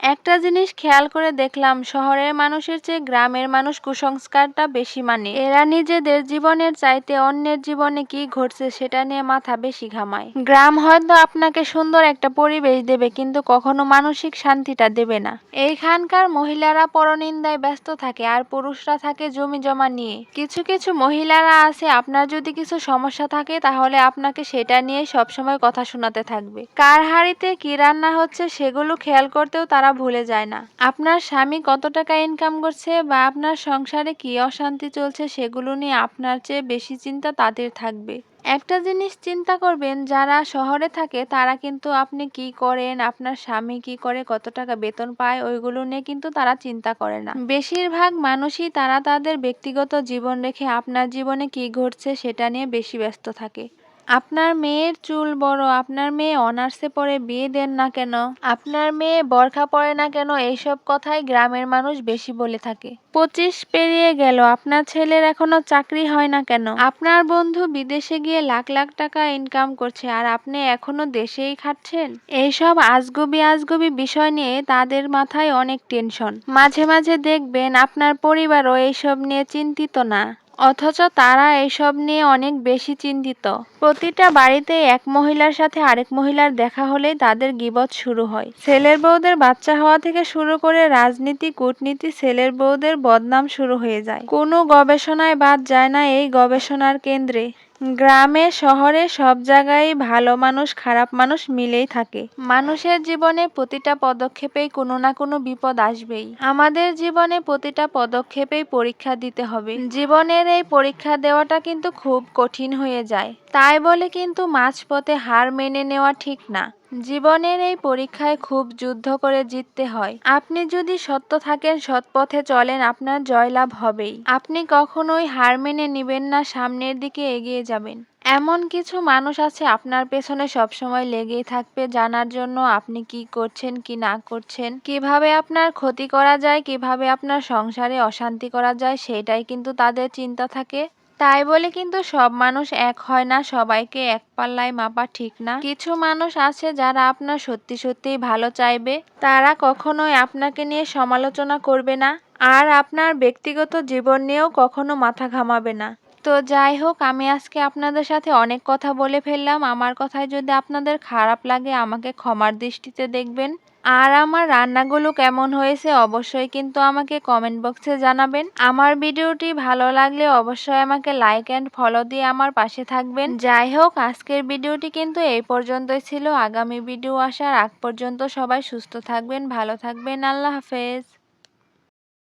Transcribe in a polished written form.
একটা জিনিস খেয়াল করে দেখলাম, শহরের মানুষের চেয়ে গ্রামের মানুষ কুসংস্কারটা বেশি মানে। এরা নিজেদের জীবনের চাইতে অন্যের জীবনে কি ঘটছে সেটা নিয়ে মাথা বেশি ঘামায়। গ্রাম হয়তো আপনাকে সুন্দর একটা পরিবেশ দেবে, কিন্তু কখনো মানসিক শান্তিটা দেবে না। এইখানকার মহিলারা পরনিন্দায় ব্যস্ত থাকে আর পুরুষরা থাকে জমি জমা নিয়ে। কিছু কিছু মহিলারা আছে, আপনার যদি কিছু সমস্যা থাকে তাহলে আপনাকে সেটা নিয়ে সবসময় কথা শোনাতে থাকবে। কার হাঁড়িতে কি রান্না হচ্ছে সেগুলো খেয়াল করতেও তারা ভুলে যায় না। আপনার স্বামী কত টাকা ইনকাম করছে বা আপনার সংসারে কি অশান্তি চলছে সেগুলো নিয়ে আপনার চেয়ে বেশি চিন্তা তাদের থাকবে। একটা জিনিস চিন্তা করবেন, যারা শহরে থাকে তারা কিন্তু আপনি কি করেন, আপনার স্বামী কি করে, কত টাকা বেতন পায় ওইগুলো নিয়ে কিন্তু তারা চিন্তা করে না। বেশিরভাগ মানুষই তারা তাদের ব্যক্তিগত জীবন রেখে আপনার জীবনে কি ঘটছে সেটা নিয়ে বেশি ব্যস্ত থাকে। আপনার মেয়ের চুল বড়, আপনার মেয়ে অনার্সে পড়ে, বিয়ে দেন না কেন, আপনার মেয়ে বোরখা পরে না কেন, এইসব কথাই গ্রামের মানুষ বেশি বলে থাকে। 25 পেরিয়ে গেল, আপনার ছেলের এখনো চাকরি হয় না কেন, আপনার বন্ধু বিদেশে গিয়ে লাখ লাখ টাকা ইনকাম করছে আর আপনি এখনো দেশেই খাচ্ছেন। এইসব আজগুবি আজগুবি বিষয় নিয়ে তাদের মাথায় অনেক টেনশন। মাঝে মাঝে দেখবেন আপনার পরিবারও এইসব নিয়ে চিন্তিত না, অথচ তারা এইসব নিয়ে অনেক বেশি চিন্তিত। প্রতিটা বাড়িতে এক মহিলার সাথে আরেক মহিলার দেখা হলেই তাদের গীবত শুরু হয়। ছেলের বউদের বাচ্চা হওয়া থেকে শুরু করে রাজনীতি, কূটনীতি, ছেলের বউদের বদনাম শুরু হয়ে যায়। কোনো গবেষণায় বাদ যায় না এই গবেষণার কেন্দ্রে। গ্রামে শহরে সব জায়গায় ভালো মানুষ খারাপ মানুষ মিলেই থাকে। মানুষের জীবনে প্রতিটা পদক্ষেপেই কোনো না কোনো বিপদ আসবেই। আমাদের জীবনে প্রতিটা পদক্ষেপেই পরীক্ষা দিতে হবে। জীবনের এই পরীক্ষা দেওয়াটা কিন্তু খুব কঠিন হয়ে যায়। তাই বলে কিন্তু মাঝপথে হার মেনে নেওয়া ঠিক না। জীবনের এই পরীক্ষায় খুব যুদ্ধ করে জিততে হয়। আপনি যদি সত্য থাকেন, সৎ পথে চলেন, আপনার জয়লাভ হবেই। আপনি কখনোই হার মেনে নিবেন না, সামনের দিকে এগিয়ে যাবেন। এমন কিছু মানুষ আছে আপনার পেছনে সবসময় লেগেই থাকবে, জানার জন্য আপনি কি করছেন কি না করছেন, কিভাবে আপনার ক্ষতি করা যায়, কিভাবে আপনার সংসারে অশান্তি করা যায়, সেটাই কিন্তু তাদের চিন্তা থাকে। তাই বলে কিন্তু সব মানুষ এক হয় না, সবাইকে এক পাল্লায় মাপা ঠিক না। কিছু মানুষ আছে যারা আপনার সত্যি সত্যিই ভালো চাইবে, তারা কখনোই আপনাকে নিয়ে সমালোচনা করবে না আর আপনার ব্যক্তিগত জীবন নিয়েও কখনো মাথা ঘামাবে না। তো যাই হোক, আমি আজকে আপনাদের সাথে অনেক কথা বলে ফেললাম। আমার কথায় যদি আপনাদের খারাপ লাগে আমাকে ক্ষমার দৃষ্টিতে দেখবেন। আর আমার রান্নাগুলো কেমন হয়েছে অবশ্যই কিন্তু আমাকে কমেন্ট বক্সে জানাবেন। আমার ভিডিওটি ভালো লাগলে অবশ্যই আমাকে লাইক অ্যান্ড ফলো দিয়ে আমার পাশে থাকবেন। যাই হোক, আজকের ভিডিওটি কিন্তু এই পর্যন্তই ছিল। আগামী ভিডিও আসার আগ পর্যন্ত সবাই সুস্থ থাকবেন, ভালো থাকবেন। আল্লাহ হাফেজ।